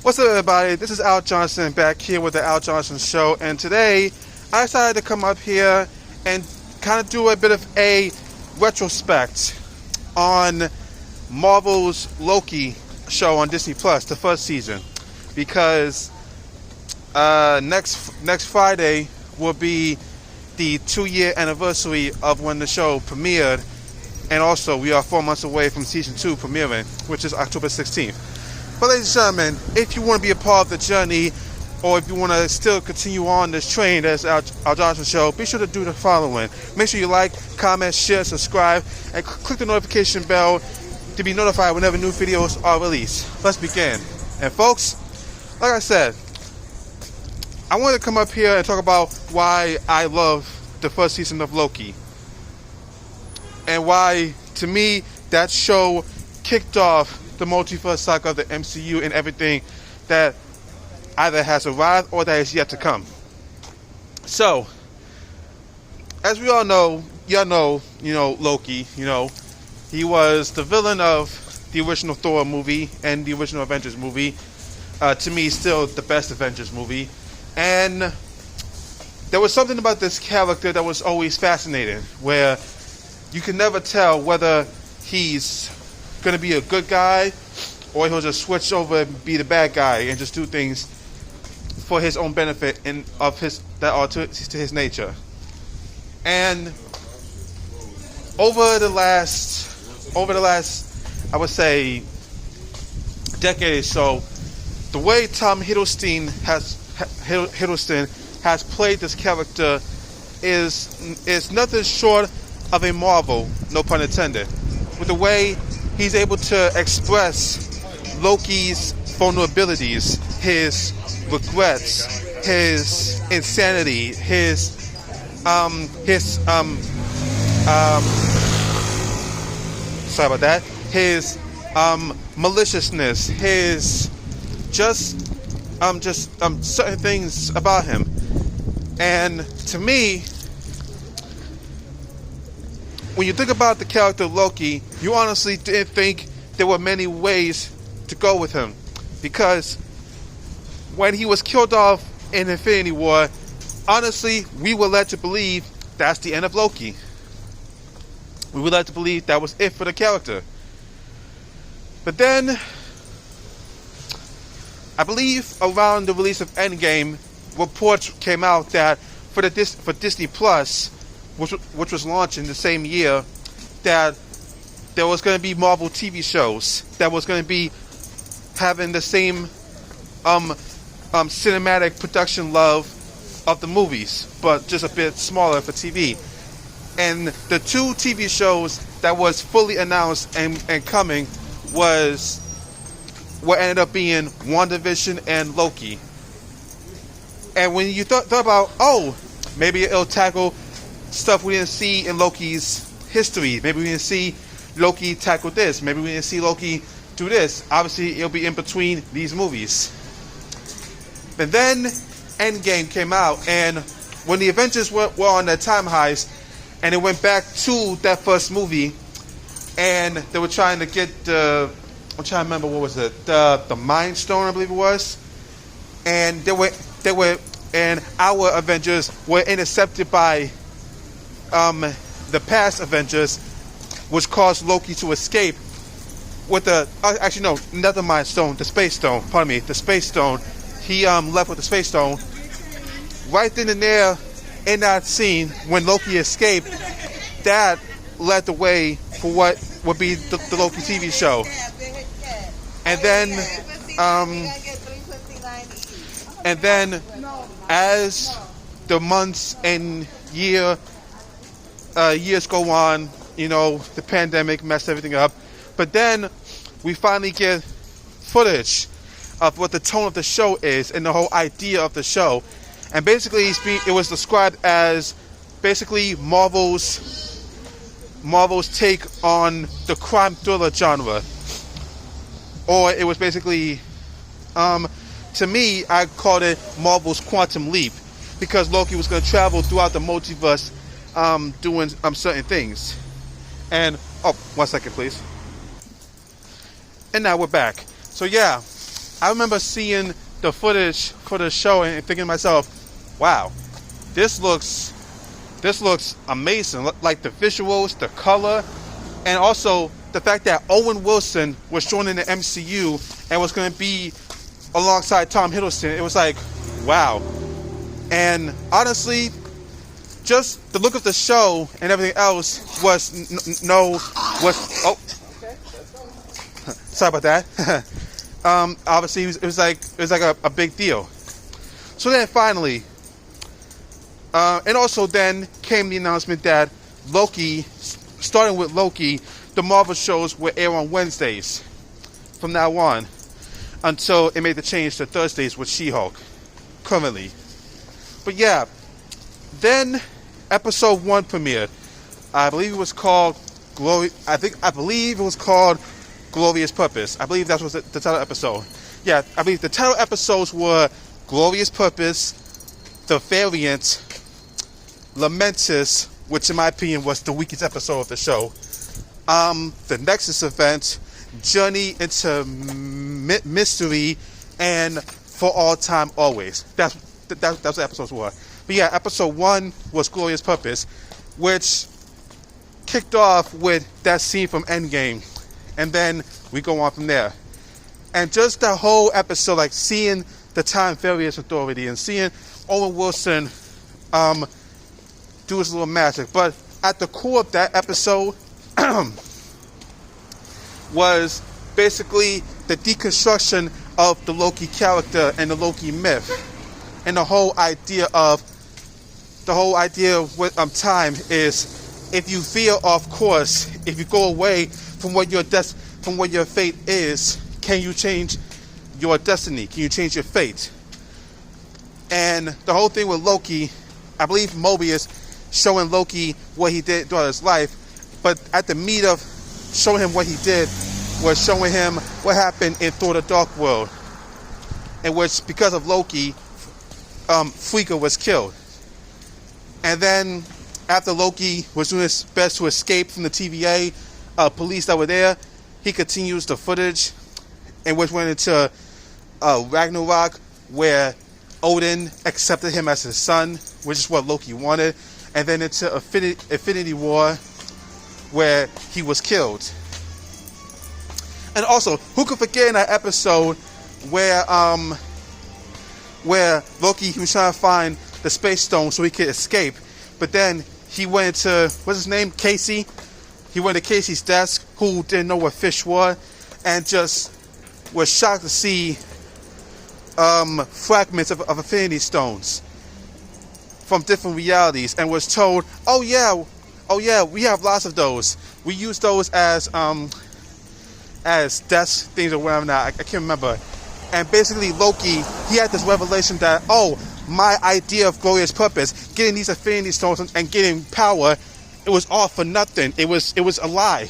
What's up, everybody? This is Al Johnson back here with the Al Johnson Show, and today I decided to come up here and kind of do a bit of a retrospect on Marvel's Loki show on Disney Plus, the first season, because next Friday will be the 2-year anniversary of when the show premiered, and also we are 4 months away from season 2 premiering, which is October 16th. But ladies and gentlemen, if you want to be a part of the journey, or if you want to still continue on this train as our Johnson Show, be sure to do the following. Make sure you like, comment, share, subscribe, and click the notification bell to be notified whenever new videos are released. Let's begin. And folks, like I said, I wanted to come up here and talk about why I love the first season of Loki. And why, to me, that show kicked off the multiverse saga of the MCU and everything that either has arrived or that is yet to come. So, as we all know, Loki, he was the villain of the original Thor movie and the original Avengers movie. To me, still the best Avengers movie. And there was something about this character that was always fascinating, where you can never tell whether he's going to be a good guy or he'll just switch over and be the bad guy and just do things for his own benefit and that are to his nature. And over the last I would say decade or so, the way Tom Hiddleston has played this character is nothing short of a marvel, no pun intended, with the way he's able to express Loki's vulnerabilities, his regrets, his insanity, his maliciousness, his certain things about him. And to me, when you think about the character Loki, you honestly didn't think there were many ways to go with him. Because when he was killed off in Infinity War, honestly, we were led to believe that's the end of Loki. We were led to believe that was it for the character. But then, I believe around the release of Endgame, reports came out that for Disney Plus, which was launched in the same year, that there was going to be Marvel TV shows that was going to be having the same cinematic production love of the movies, but just a bit smaller for TV. And the 2 TV shows that was fully announced and coming was what ended up being WandaVision and Loki. And when you thought about, maybe it'll tackle stuff we didn't see in Loki's history. Maybe we didn't see Loki tackle this. Maybe we didn't see Loki do this. Obviously, it'll be in between these movies. But then Endgame came out, and when the Avengers were on their time heist, and it went back to that first movie, and they were trying to get I'm trying to remember, what was it? The Mind Stone, I believe it was. And and our Avengers were intercepted by the past Avengers, which caused Loki to escape with not the Mind Stone, the Space Stone. Pardon me, the Space Stone. He left with the Space Stone. Right then and there, in that scene, when Loki escaped, that led the way for what would be the Loki TV show. And then, as the months and years go on, the pandemic messed everything up. But then we finally get footage of what the tone of the show is and the whole idea of the show. And basically, it was described as basically Marvel's take on the crime thriller genre. Or it was basically, to me, I called it Marvel's Quantum Leap, because Loki was going to travel throughout the multiverse doing certain things. And, 1 second, please. And now we're back. So yeah, I remember seeing the footage for the show and thinking to myself, wow, this looks amazing. Like the visuals, the color, and also the fact that Owen Wilson was joining the MCU and was going to be alongside Tom Hiddleston. It was like, wow. And honestly, just the look of the show and everything else was sorry about that. Obviously, it was like a big deal. So then finally, and also then came the announcement that Loki, starting with Loki, the Marvel shows will air on Wednesdays from now on, until it made the change to Thursdays with She-Hulk currently. But yeah, then episode 1 premiered. I believe it was called I believe it was called Glorious Purpose. I believe that was the title episode. Yeah, I believe the title episodes were Glorious Purpose, The Variant, Lamentus, which in my opinion was the weakest episode of the show, the Nexus Event, Journey into Mystery, and For All Time Always. That's what the episodes were. But yeah, episode 1 was Glorious Purpose, which kicked off with that scene from Endgame, and then we go on from there. And just the whole episode, like seeing the Time Variance Authority and seeing Owen Wilson do his little magic. But at the core of that episode was basically the deconstruction of the Loki character and the Loki myth, and the whole idea with time is, if you veer off course, if you go away from what your fate is, can you change your destiny? Can you change your fate? And the whole thing with Loki, I believe Mobius showing Loki what he did throughout his life, but at the meat of showing him what he did was showing him what happened in Thor: The Dark World, in which, because of Loki, Frigga was killed. And then after Loki was doing his best to escape from the TVA police that were there, he continues the footage, in which went into Ragnarok, where Odin accepted him as his son, which is what Loki wanted, and then into Infinity War, where he was killed. And also, who could forget in that episode where Loki, he was trying to find the Space Stone so he could escape, but then he went to, what's his name, Casey? He went to Casey's desk, who didn't know what fish were, and just was shocked to see fragments of Infinity Stones from different realities, and was told, oh yeah, we have lots of those. We use those as desk things or whatever. Now I can't remember. And basically Loki, he had this revelation that, oh, my idea of glorious purpose, getting these Infinity Stones and getting power, it was all for nothing. It was a lie.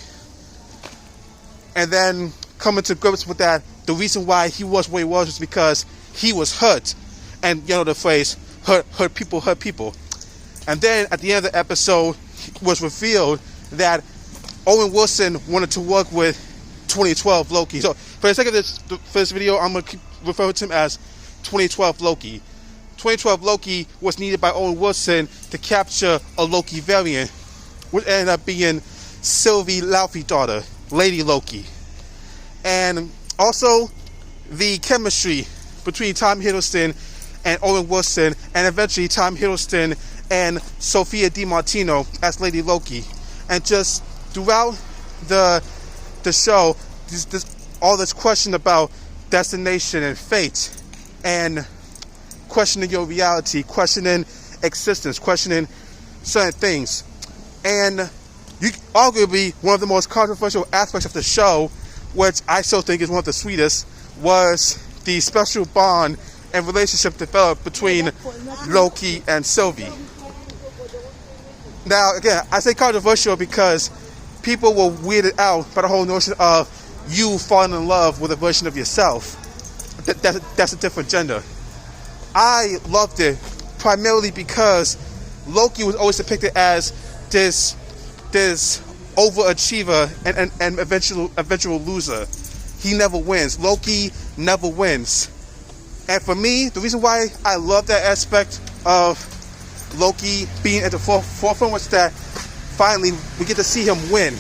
And then coming to grips with that, the reason why he was where he was because he was hurt. And you know the phrase, hurt people. And then at the end of the episode, it was revealed that Owen Wilson wanted to work with 2012 Loki. So for the sake of this video, I'm going to refer to him as 2012 Loki. 2012 Loki was needed by Owen Wilson to capture a Loki variant, which ended up being Sylvie Laufey's daughter, Lady Loki. And also the chemistry between Tom Hiddleston and Owen Wilson, and eventually Tom Hiddleston and Sophia DiMartino as Lady Loki. And just throughout the show, all this question about destination and fate, and questioning your reality, questioning existence, questioning certain things. And arguably one of the most controversial aspects of the show, which I still think is one of the sweetest, was the special bond and relationship developed between Loki and Sylvie. Now, again, I say controversial because people were weirded out by the whole notion of you falling in love with a version of yourself. That's a different gender. I loved it primarily because Loki was always depicted as this overachiever and eventual loser. He never wins. Loki never wins. And for me, the reason why I love that aspect of Loki being at the forefront was that finally we get to see him win.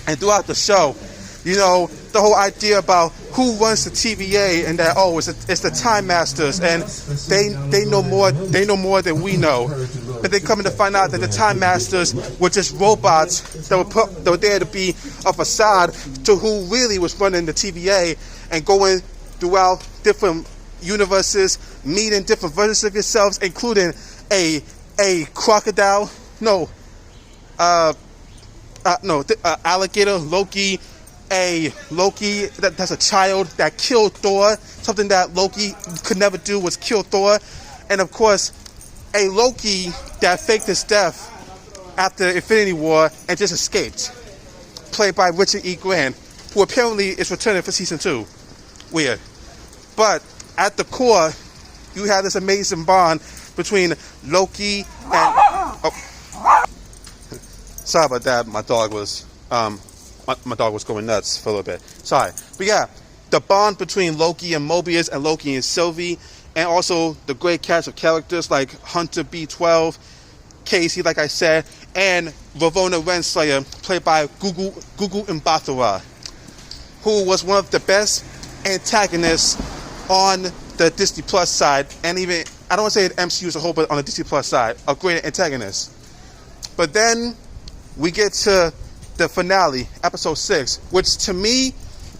And throughout the show, you know, the whole idea about who runs the TVA and that, oh, it's the Time Masters and they know more than we know. But they coming to find out that the Time Masters were just robots that were there to be a facade to who really was running the TVA and going throughout different universes, meeting different versions of yourselves, including a crocodile, alligator, Loki, a Loki that's a child that killed Thor. Something that Loki could never do was kill Thor. And of course, a Loki that faked his death after Infinity War and just escaped, played by Richard E. Grant, who apparently is returning for season 2. Weird. But at the core, you have this amazing bond between Loki and... Sorry about that. My dog was going nuts for a little bit. Sorry. But yeah, the bond between Loki and Mobius and Loki and Sylvie, and also the great cast of characters like Hunter B12, Casey, like I said, and Ravonna Renslayer, played by Gugu Mbatha-Raw, who was one of the best antagonists on the Disney Plus side, and even, I don't want to say MCU as a whole, but on the Disney Plus side, a great antagonist. But then we get to the finale, episode 6, which to me,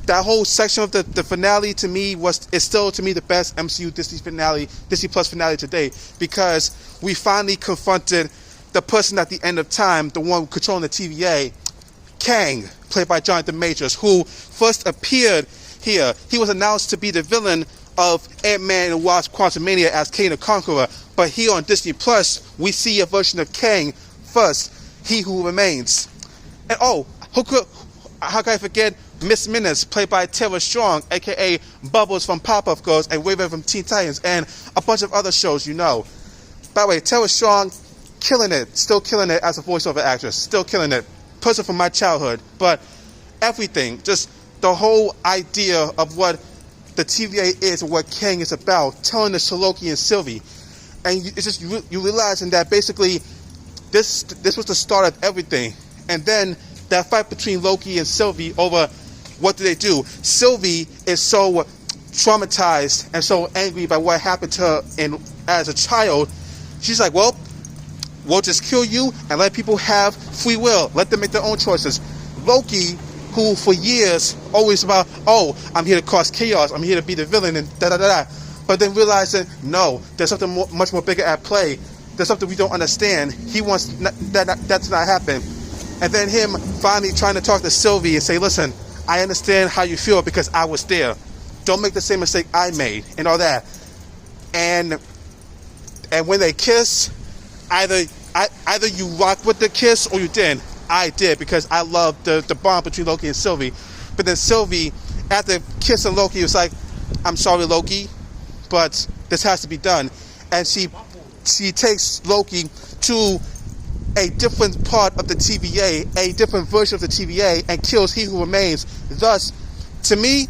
that whole section of the finale to me is still to me the best MCU Disney Plus finale today, because we finally confronted the person at the end of time, the one controlling the TVA, Kang, played by Jonathan Majors, who first appeared here. He was announced to be the villain of Ant-Man and Wasp: Quantumania as Kang the Conqueror, but here on Disney Plus, we see a version of Kang first, He Who Remains. And how can I forget Miss Minutes, played by Tara Strong, aka Bubbles from Powerpuff Girls and Raven from Teen Titans, and a bunch of other shows you know. By the way, Tara Strong, killing it, still killing it as a voiceover actress, still killing it. Person from my childhood, but everything, just the whole idea of what the TVA is and what Kang is about, telling us to Loki and Sylvie, and it's just you realizing that basically this was the start of everything. And then that fight between Loki and Sylvie over what do. Sylvie is so traumatized and so angry by what happened to her as a child. She's like, well, we'll just kill you and let people have free will. Let them make their own choices. Loki, who for years always about, oh, I'm here to cause chaos, I'm here to be the villain and da-da-da-da. But then realizing, no, there's something much more bigger at play. There's something we don't understand. He wants that to not happen. And then him finally trying to talk to Sylvie and say, listen, I understand how you feel because I was there. Don't make the same mistake I made and all that. And when they kiss, either you rock with the kiss or you didn't. I did, because I loved the bond between Loki and Sylvie. But then Sylvie, after kissing Loki, was like, I'm sorry, Loki, but this has to be done. And she takes Loki to a different part of the TVA, a different version of the TVA, and kills He Who Remains. Thus, to me,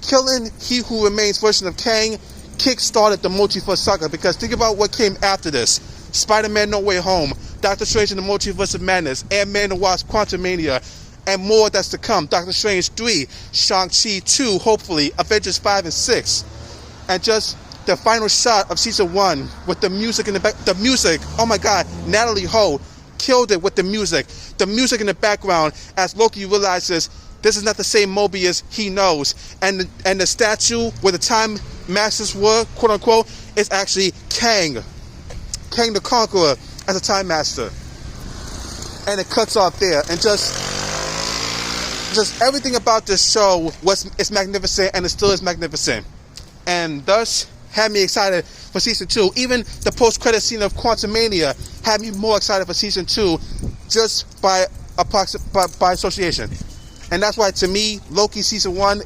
killing He Who Remains version of Kang kick-started the Multiverse Saga, because think about what came after this. Spider-Man No Way Home, Doctor Strange in the Multiverse of Madness, Ant-Man and the Wasp: Quantumania, and more that's to come. Doctor Strange 3, Shang-Chi 2, hopefully, Avengers 5 and 6. And just the final shot of season 1 with the music in the back. The music, oh my god, Natalie Ho killed it with the music. The music in the background as Loki realizes this is not the same Mobius he knows. And the statue where the Time Masters were, quote unquote, is actually Kang the Conqueror as a Time Master. And it cuts off there. And just everything about this show is magnificent, and it still is magnificent. And thus had me excited for season 2. Even the post-credit scene of Quantumania had me more excited for season 2, just by association. And that's why, to me, Loki season 1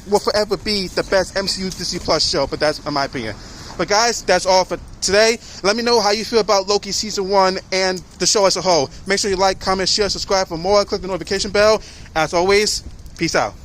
will forever be the best MCU Disney Plus show. But that's in my opinion. But guys, that's all for today. Let me know how you feel about Loki season 1 and the show as a whole. Make sure you like, comment, share, subscribe for more. Click the notification bell. As always, peace out.